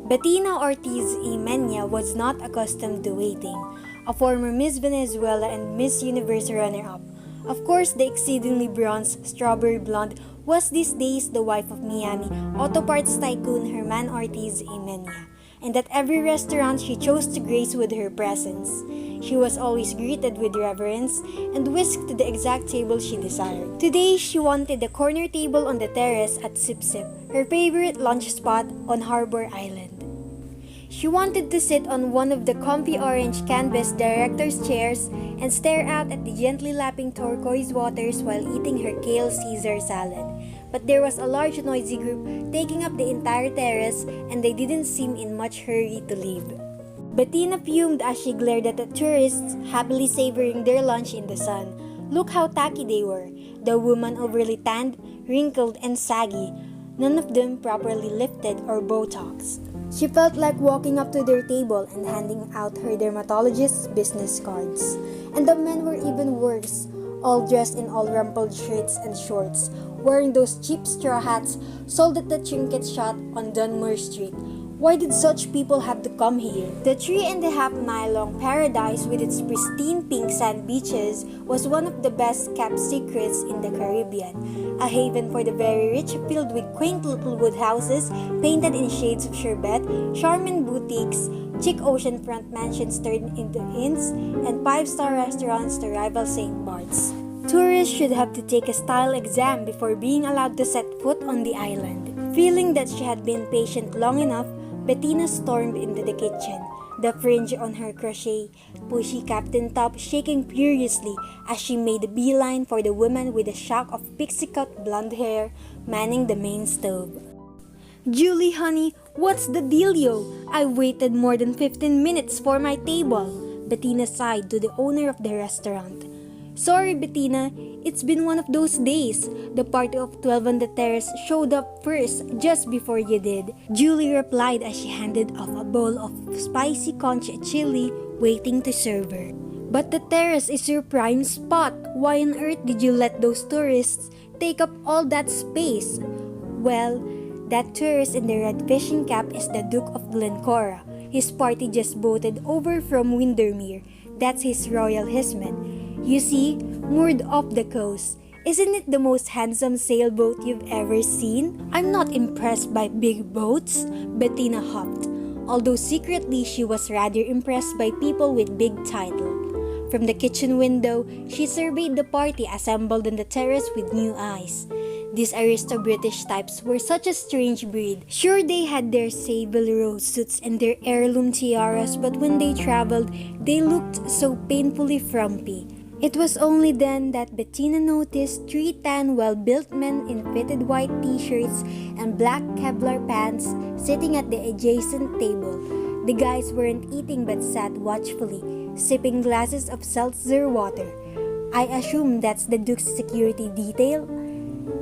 Bettina Ortiz y Mena was not accustomed to waiting, a former Miss Venezuela and Miss Universe runner-up. Of course, the exceedingly bronze strawberry blonde was these days the wife of Miami auto parts tycoon Herman Ortiz y Mena, and at every restaurant she chose to grace with her presence. She was always greeted with reverence and whisked to the exact table she desired. Today, she wanted the corner table on the terrace at Sip Sip, her favorite lunch spot on Harbor Island. She wanted to sit on one of the comfy orange canvas director's chairs and stare out at the gently lapping turquoise waters while eating her kale Caesar salad. But there was a large noisy group taking up the entire terrace and they didn't seem in much hurry to leave. Bettina fumed as she glared at the tourists happily savoring their lunch in the sun. Look how tacky they were. The women overly tanned, wrinkled, and saggy, none of them properly lifted or Botoxed. She felt like walking up to their table and handing out her dermatologist's business cards. And the men were even worse, all dressed in all rumpled shirts and shorts, wearing those cheap straw hats sold at the trinket shop on Dunmore Street. Why did such people have to come here? The 3.5-mile-long paradise with its pristine pink sand beaches was one of the best-kept secrets in the Caribbean. A haven for the very rich filled with quaint little wood houses painted in shades of sherbet, charming boutiques, chic oceanfront mansions turned into inns, and 5-star restaurants to rival St. Bart's. Tourists should have to take a style exam before being allowed to set foot on the island. Feeling that she had been patient long enough, Bettina stormed into the kitchen, the fringe on her crochet, pushy captain top shaking furiously as she made a beeline for the woman with a shock of pixie-cut blonde hair manning the main stove. "Julie, honey, what's the dealio? I waited more than 15 minutes for my table," Bettina sighed to the owner of the restaurant. "Sorry, Bettina, it's been one of those days. The party of 12 on the terrace showed up first just before you did," Julie replied as she handed off a bowl of spicy conch chili waiting to serve her. "But the terrace is your prime spot. Why on earth did you let those tourists take up all that space?" "Well, that tourist in the red fishing cap is the Duke of Glencora. His party just boated over from Windermere. That's his royal hisman. You see, moored off the coast. Isn't it the most handsome sailboat you've ever seen?" "I'm not impressed by big boats," Bettina huffed, although secretly she was rather impressed by people with big title. From the kitchen window, she surveyed the party assembled on the terrace with new eyes. These aristo-British types were such a strange breed. Sure, they had their sable rose suits and their heirloom tiaras, but when they traveled, they looked so painfully frumpy. It was only then that Bettina noticed 3 tan well-built men in fitted white t-shirts and black Kevlar pants sitting at the adjacent table. The guys weren't eating but sat watchfully, sipping glasses of seltzer water. I assume that's the Duke's security detail.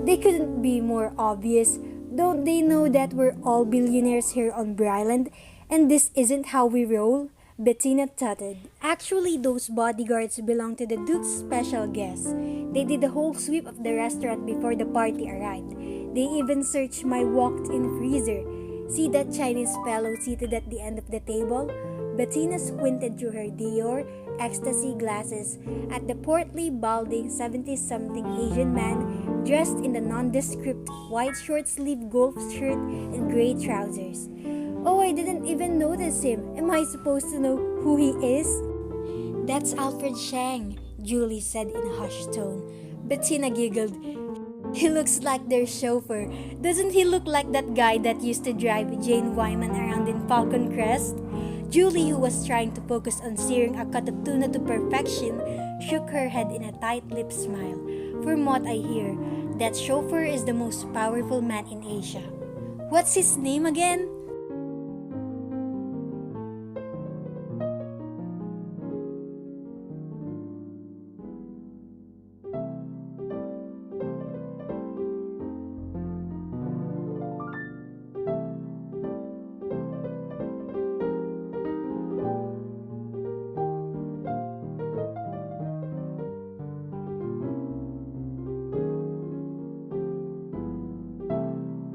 They couldn't be more obvious. Don't they know that we're all billionaires here on Bryland and this isn't how we roll? Bettina tutted. Actually, those bodyguards belong to the Duke's special guests. They did the whole sweep of the restaurant before the party arrived. They even searched my walked-in freezer. See that Chinese fellow seated at the end of the table? Bettina squinted through her Dior ecstasy glasses at the portly, balding 70-something Asian man dressed in the nondescript white short-sleeved golf shirt and gray trousers. "Oh, I didn't even notice him. Am I supposed to know who he is?" "That's Alfred Shang," Julie said in a hushed tone. Bettina giggled. "He looks like their chauffeur. Doesn't he look like that guy that used to drive Jane Wyman around in Falcon Crest?" Julie, who was trying to focus on searing a cut of tuna to perfection, shook her head in a tight-lipped smile. "From what I hear, that chauffeur is the most powerful man in Asia." "What's his name again?"